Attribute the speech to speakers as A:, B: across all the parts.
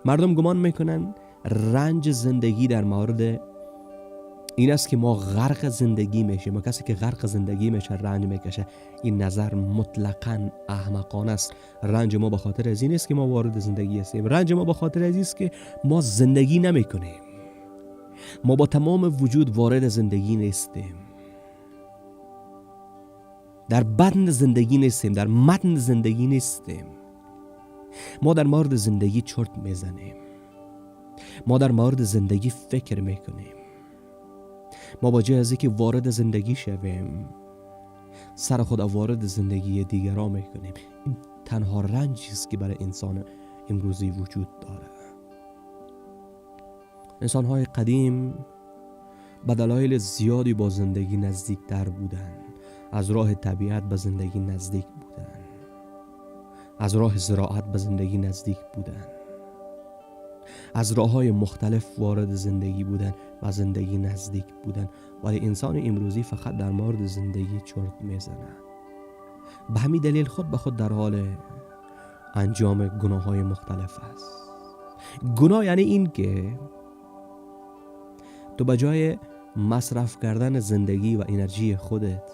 A: مردم گمان میکنن رنج زندگی در مورد این است که ما غرق زندگی میشیم و کسی که غرق زندگی میشه رنج میکشه. این نظر مطلقاً احمقانه است. رنج ما به خاطر از این است که ما وارد زندگی هستیم. رنج ما به خاطر از این است که ما زندگی نمیکنیم. ما با تمام وجود وارد زندگی نیستیم. در بدن زندگی نیستیم، در متن زندگی نیستیم. ما در مورد زندگی چرت میزنیم. ما در مورد زندگی فکر میکنیم. ما با جای از اینکه وارد زندگی شویم سر خود وارد زندگی دیگران میکنیم. این تنها رنجی است که برای انسان امروزی وجود داره. انسان‌های قدیم به دلایل زیادی با زندگی نزدیکتر بودند. از راه طبیعت به زندگی نزدیک بودند. از راه زراعت به زندگی نزدیک بودند. از راه‌های مختلف وارد زندگی بودن و زندگی نزدیک بودن. ولی انسان امروزی فقط در مورد زندگی چرت میزنه. به همین دلیل خود به خود در حال انجام گناه‌های مختلف است. گناه یعنی این که تو به جای مصرف کردن زندگی و انرژی خودت،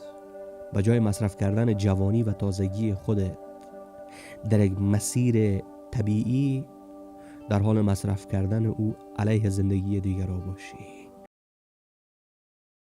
A: به جای مصرف کردن جوانی و تازگی خودت در یک مسیر طبیعی، در حال مصرف کردن او علیه زندگی دیگر را باشی.